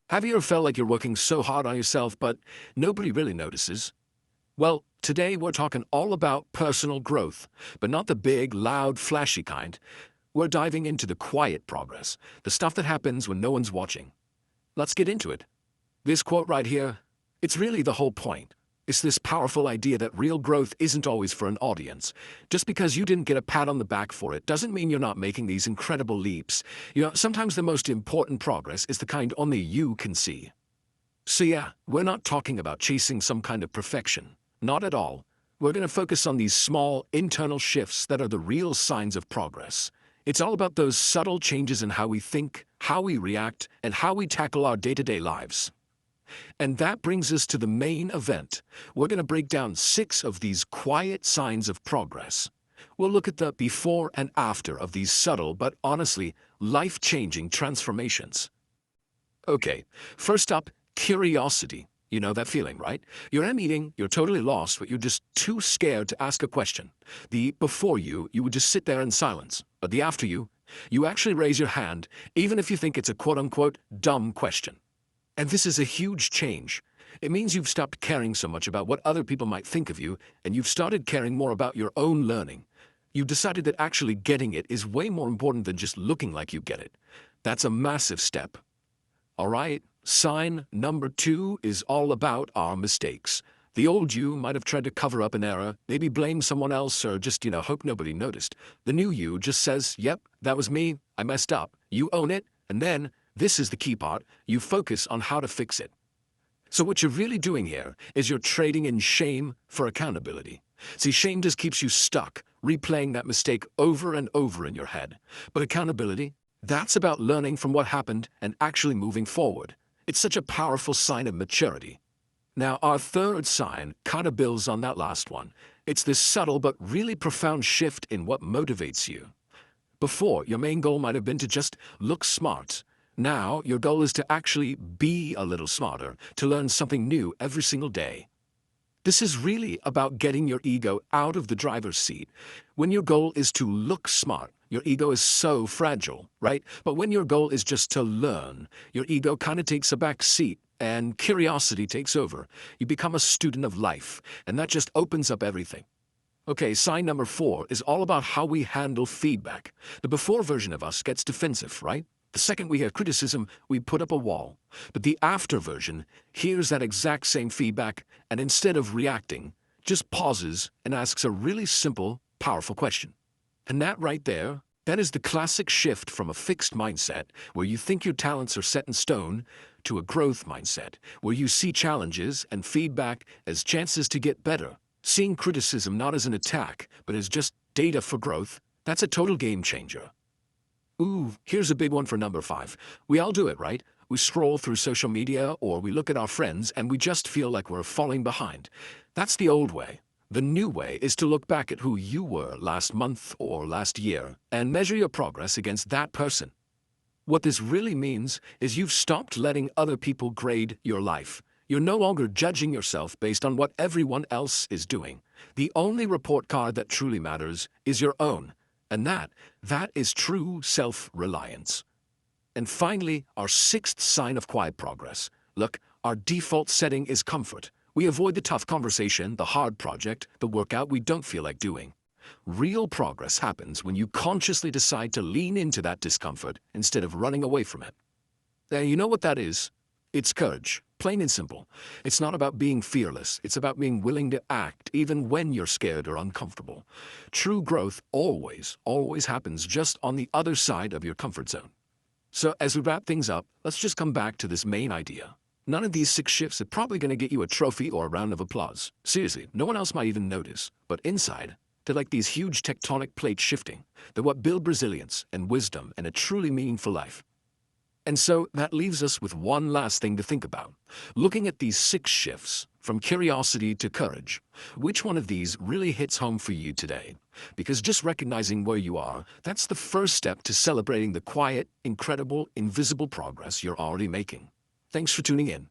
Have you ever felt like you're working so hard on yourself, but nobody really notices? Well, today we're talking all about personal growth, but not the big, loud, flashy kind. We're diving into the quiet progress, the stuff that happens when no one's watching. Let's get into it. This quote right here, it's really the whole point. It's this powerful idea that real growth isn't always for an audience. Just because you didn't get a pat on the back for it doesn't mean you're not making these incredible leaps. Sometimes the most important progress is the kind only you can see. So yeah, we're not talking about chasing some kind of perfection. Not at all. We're going to focus on these small, internal shifts that are the real signs of progress. It's all about those subtle changes in how we think, how we react, and how we tackle our day-to-day lives. And that brings us to the main event. We're going to break down 6 of these quiet signs of progress. We'll look at the before and after of these subtle but honestly life-changing transformations. Okay, first up, curiosity. You know that feeling, right? You're in a meeting, you're totally lost, but you're just too scared to ask a question. The before you would just sit there in silence. But the after you actually raise your hand, even if you think it's a quote-unquote dumb question. And this is a huge change. It means you've stopped caring so much about what other people might think of you, and you've started caring more about your own learning. You've decided that actually getting it is way more important than just looking like you get it. That's a massive step. All right, sign number 2 is all about our mistakes. The old you might have tried to cover up an error, maybe blame someone else, or just, hope nobody noticed. The new you just says, yep, that was me, I messed up. You own it, and then, this is the key part, you focus on how to fix it. So what you're really doing here is you're trading in shame for accountability. See, shame just keeps you stuck, replaying that mistake over and over in your head. But accountability, that's about learning from what happened and actually moving forward. It's such a powerful sign of maturity. Now, our third sign kind of builds on that last one. It's this subtle but really profound shift in what motivates you. Before, your main goal might have been to just look smart. Now, your goal is to actually be a little smarter, to learn something new every single day. This is really about getting your ego out of the driver's seat. When your goal is to look smart, your ego is so fragile, right? But when your goal is just to learn, your ego kind of takes a back seat and curiosity takes over. You become a student of life, and that just opens up everything. Okay, sign number 4 is all about how we handle feedback. The before version of us gets defensive, right? The second we hear criticism, we put up a wall. But the after version hears that exact same feedback, and instead of reacting, just pauses and asks a really simple, powerful question. And that right there, that is the classic shift from a fixed mindset, where you think your talents are set in stone, to a growth mindset, where you see challenges and feedback as chances to get better. Seeing criticism not as an attack, but as just data for growth, that's a total game changer. Ooh, here's a big one for number 5. We all do it, right? We scroll through social media or we look at our friends and we just feel like we're falling behind. That's the old way. The new way is to look back at who you were last month or last year and measure your progress against that person. What this really means is you've stopped letting other people grade your life. You're no longer judging yourself based on what everyone else is doing. The only report card that truly matters is your own. And that is true self-reliance. And finally, our 6th sign of quiet progress. Look, our default setting is comfort. We avoid the tough conversation, the hard project, the workout we don't feel like doing. Real progress happens when you consciously decide to lean into that discomfort instead of running away from it. And you know what that is? It's courage, plain and simple. It's not about being fearless. It's about being willing to act even when you're scared or uncomfortable. True growth always happens just on the other side of your comfort zone. So as we wrap things up, let's just come back to this main idea. None of these 6 shifts are probably going to get you a trophy or a round of applause. Seriously, no one else might even notice. But inside, they're like these huge tectonic plates shifting. They're what build resilience and wisdom and a truly meaningful life. And so that leaves us with one last thing to think about. Looking at these 6 shifts, from curiosity to courage, which one of these really hits home for you today? Because just recognizing where you are, that's the first step to celebrating the quiet, incredible, invisible progress you're already making. Thanks for tuning in.